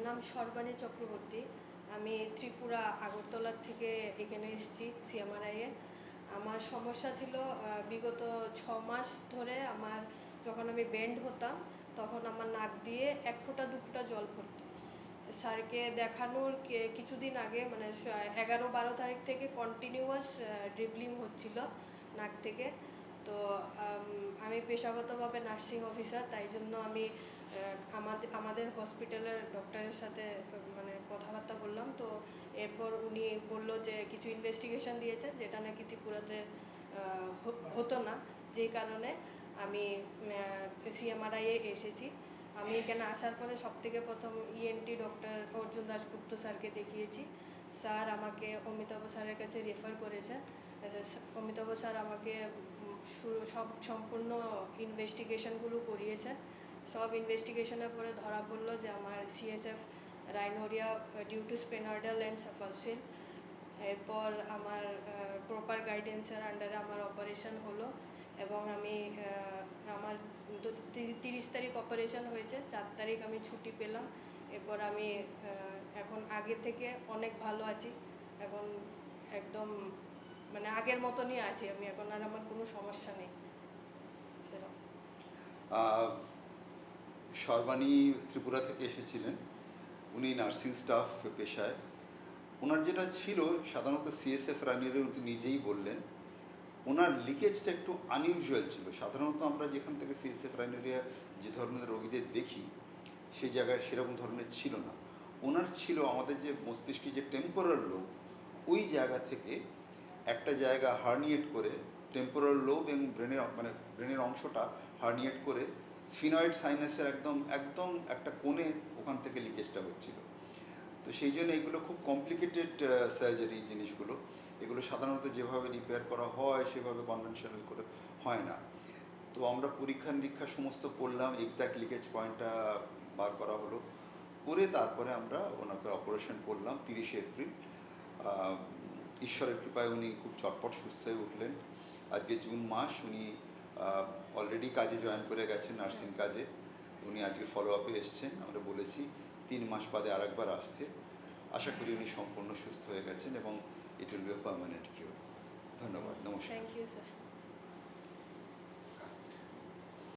নাম সর্বাণী চক্রবর্তী। আমি ত্রিপুরা আগরতলা থেকে এখানে এসেছি সিএমআরআইয়ে। আমার সমস্যা ছিল বিগত 6 মাস ধরে যখন আমি বেন্ড হতাম তখন আমার নাক দিয়ে 1 ফোঁটা 2 ফোঁটা জল পড়তো। স্যারকে দেখানোর কিছুদিন আগে মানে 11-12 তারিখ থেকে কন্টিনিউয়াস ড্রিবলিং হচ্ছিল নাক থেকে। তো আমি পেশাগতভাবে নার্সিং অফিসার, তাই জন্য আমি আমাদের হসপিটালের ডক্টরের সাথে মানে কথাবার্তা বললাম। তো এরপর উনি বললো যে কিছু ইনভেস্টিগেশন দিয়েছে যেটা নাকি ত্রিপুরাতে হতো না, যেই কারণে আমি সিএমআরআইয়ে এসেছি। আমি এখানে আসার পরে সবথেকে প্রথম ইএনটি ডক্টর অর্জুন দাশগুপ্ত স্যারকে দেখিয়েছি। স্যার আমাকে অমিতাভ স্যারের কাছে রেফার করেছে। অমিতাভ স্যার আমাকে সম্পূর্ণ ইনভেস্টিগেশনগুলো করিয়েছে। সব ইনভেস্টিগেশনের পরে ধরা পড়লো যে আমার CSF rhinorrhoea due to sphenoidal and সাফালসিল। এরপর আমার প্রপার গাইডেন্সের আন্ডারে আমার অপারেশন হলো এবং আমার 30 তারিখ অপারেশন হয়েছে, 4 তারিখ আমি ছুটি পেলাম। এরপর আমি এখন আগে থেকে অনেক ভালো আছি, এখন একদম মানে আগের মতনই আছি আমি, এখন আর আমার কোনো সমস্যা নেই সেরকম। সর্বাণী ত্রিপুরা থেকে এসেছিলেন, উনি নার্সিং স্টাফ পেশায়। ওনার যেটা ছিল সাধারণত সিএসএফ রানিরে উনি নিজেই বললেন ওনার লিকেজটা একটু আনইউজুয়াল ছিল। সাধারণত আমরা যেখান থেকে সিএসএফ রানিরিয়া যে ধরনের রোগীদের দেখি সেই জায়গায় সেরকম ধরনের ছিল না। ওনার ছিল আমাদের যে মস্তিষ্কে যে টেম্পোরাল লোব, ওই জায়গা থেকে একটা জায়গা হার্নিয়েট করে টেম্পোরাল লোব এবং ব্রেনের অংশটা হার্নিয়েট করে স্ফিনয়েড সাইনাসের একদম একটা কোণে ওখান থেকে লিকেজটা হচ্ছিল। তো সেই জন্য এগুলো খুব কমপ্লিকেটেড সার্জারি জিনিসগুলো, এগুলো সাধারণত যেভাবে রিপেয়ার করা হয় সেভাবে কনভেনশনাল করে হয় না। তো আমরা পরীক্ষা নিরীক্ষা সমস্ত করলাম, এক্স্যাক্ট লিকেজ পয়েন্টটা বার করা হলো, করে তারপরে আমরা ওনাকে অপারেশন করলাম 30 এপ্রিল। ঈশ্বরের কৃপায় উনি খুব চটপট সুস্থ হয়ে উঠলেন। আজকে জুন মাস, উনি অলরেডি কাজে জয়েন করে গেছেন, নার্সিং কাজে। উনি আজকে ফলো আপে এসছেন, আমরা বলেছি 3 মাস বাদে আরেকবার আসতে। আশা করি উনি সম্পূর্ণ সুস্থ হয়ে গেছেন এবং it will be a permanent cure. ধন্যবাদ, নমস্কার। Thank you sir.